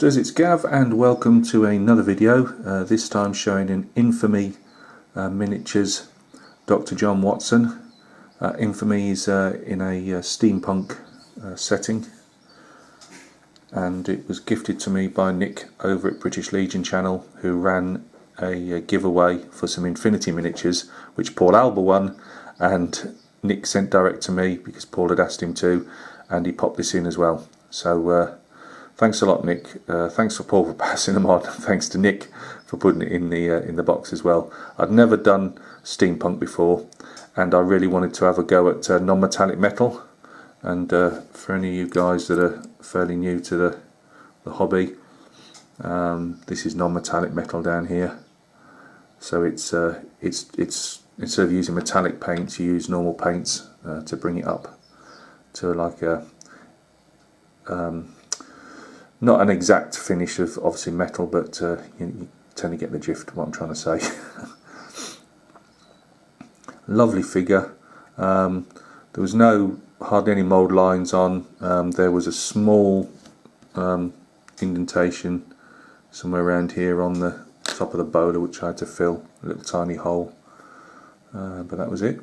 It's Gav and welcome to another video, this time showing an Infamy miniatures Dr John Watson. Infamy is in a steampunk setting, and it was gifted to me by Nick over at British Legion channel, who ran a giveaway for some Infinity miniatures which Paul Alba won, and Nick sent direct to me because Paul had asked him to, and he popped this in as well. So thanks a lot, Nick. Thanks for Paul for passing them on. Thanks to Nick for putting it in the box as well. I'd never done steampunk before, and I really wanted to have a go at non-metallic metal. And for any of you guys that are fairly new to the hobby, this is non-metallic metal down here. So it's instead of using metallic paints, you use normal paints to bring it up to like a not an exact finish of obviously metal, but you tend to get the gist of what I'm trying to say. Lovely figure. There was hardly any mould lines on. There was a small indentation somewhere around here on the top of the bowler, which I had to fill, a little tiny hole, but that was it.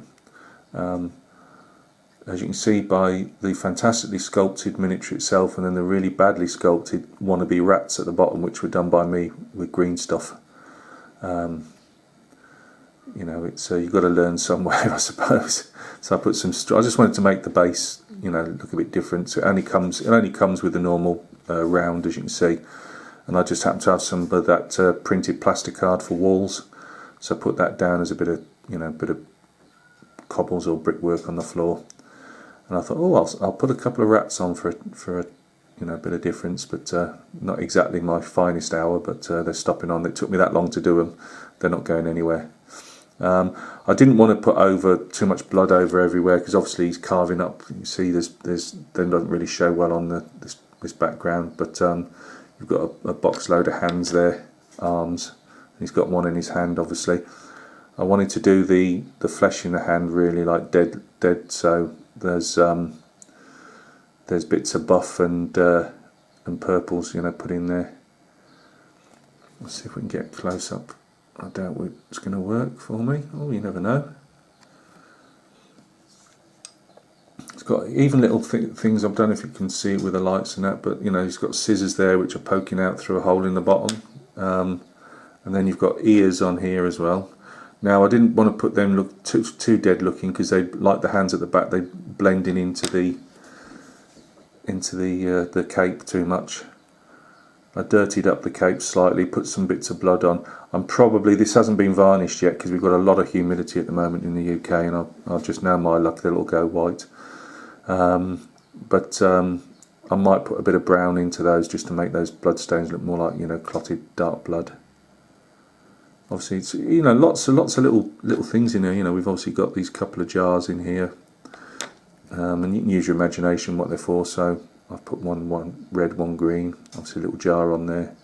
As you can see by the fantastically sculpted miniature itself, and then the really badly sculpted wannabe rats at the bottom, which were done by me with green stuff. You know, it's you've got to learn somewhere, I suppose. So I put some. I just wanted to make the base, you know, look a bit different. So it only comes with the normal round, as you can see, and I just happened to have some of that printed plasticard for walls. So I put that down as a bit of, you know, bit of cobbles or brickwork on the floor. And I thought, oh, I'll put a couple of rats on for a you know, bit of difference, but not exactly my finest hour. But they're stopping on. It took me that long to do them. They're not going anywhere. I didn't want to put over too much blood over everywhere, because obviously he's carving up. You see, they don't really show well on this background. But you've got a box load of hands there, arms. He's got one in his hand, obviously. I wanted to do the flesh in the hand really like dead. So there's bits of buff and purples, you know, put in there. Let's see if we can get close up. I doubt it's going to work for me. Oh, you never know. It's got even little things. I don't know if you can see it with the lights and that, but you know, he's got scissors there which are poking out through a hole in the bottom, and then you've got ears on here as well. Now I didn't want to put them look too dead looking, because they, like the hands at the back, they blend in into the cape too much. I dirtied up the cape slightly, put some bits of blood on. This hasn't been varnished yet, because we've got a lot of humidity at the moment in the UK, and I'll just, now my luck, it'll go white. But I might put a bit of brown into those just to make those bloodstains look more like, you know, clotted dark blood. Obviously, it's, you know, lots of little things in here. You know, we've obviously got these couple of jars in here, and you can use your imagination what they're for. So I've put one red, one green. Obviously, a little jar on there.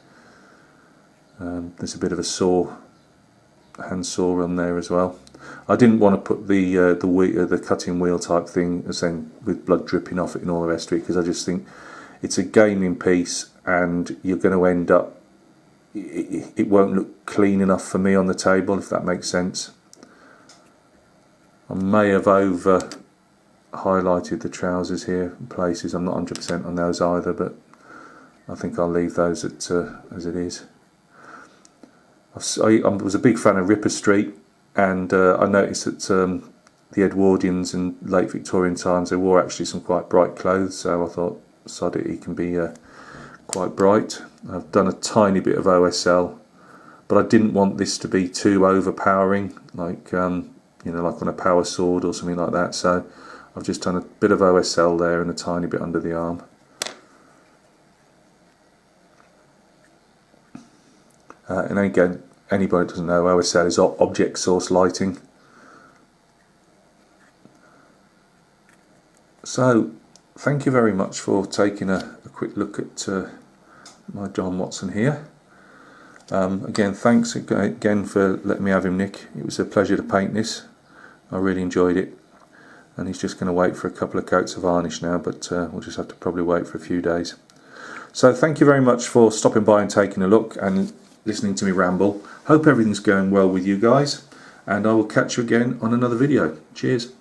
There's a bit of a hand saw on there as well. I didn't want to put the cutting wheel type thing, as then with blood dripping off it and all the rest of it, because I just think it's a gaming piece, and you're going to end up. It won't look clean enough for me on the table, if that makes sense. I may have over highlighted the trousers here in places. I'm not 100% on those either, but I think I'll leave those as it is. I was a big fan of Ripper Street, and I noticed that the Edwardians in late Victorian times, they wore actually some quite bright clothes, so I thought, sod it, he can be quite bright. I've done a tiny bit of OSL, but I didn't want this to be too overpowering, like you know, like on a power sword or something like that. So I've just done a bit of OSL there and a tiny bit under the arm. And again, anybody who doesn't know, OSL is object source lighting. So thank you very much for taking a quick look at my John Watson here. Again, thanks again for letting me have him, Nick. It was a pleasure to paint this. I really enjoyed it. And he's just going to wait for a couple of coats of varnish now, but we'll just have to probably wait for a few days. So thank you very much for stopping by and taking a look and listening to me ramble. Hope everything's going well with you guys, and I will catch you again on another video. Cheers.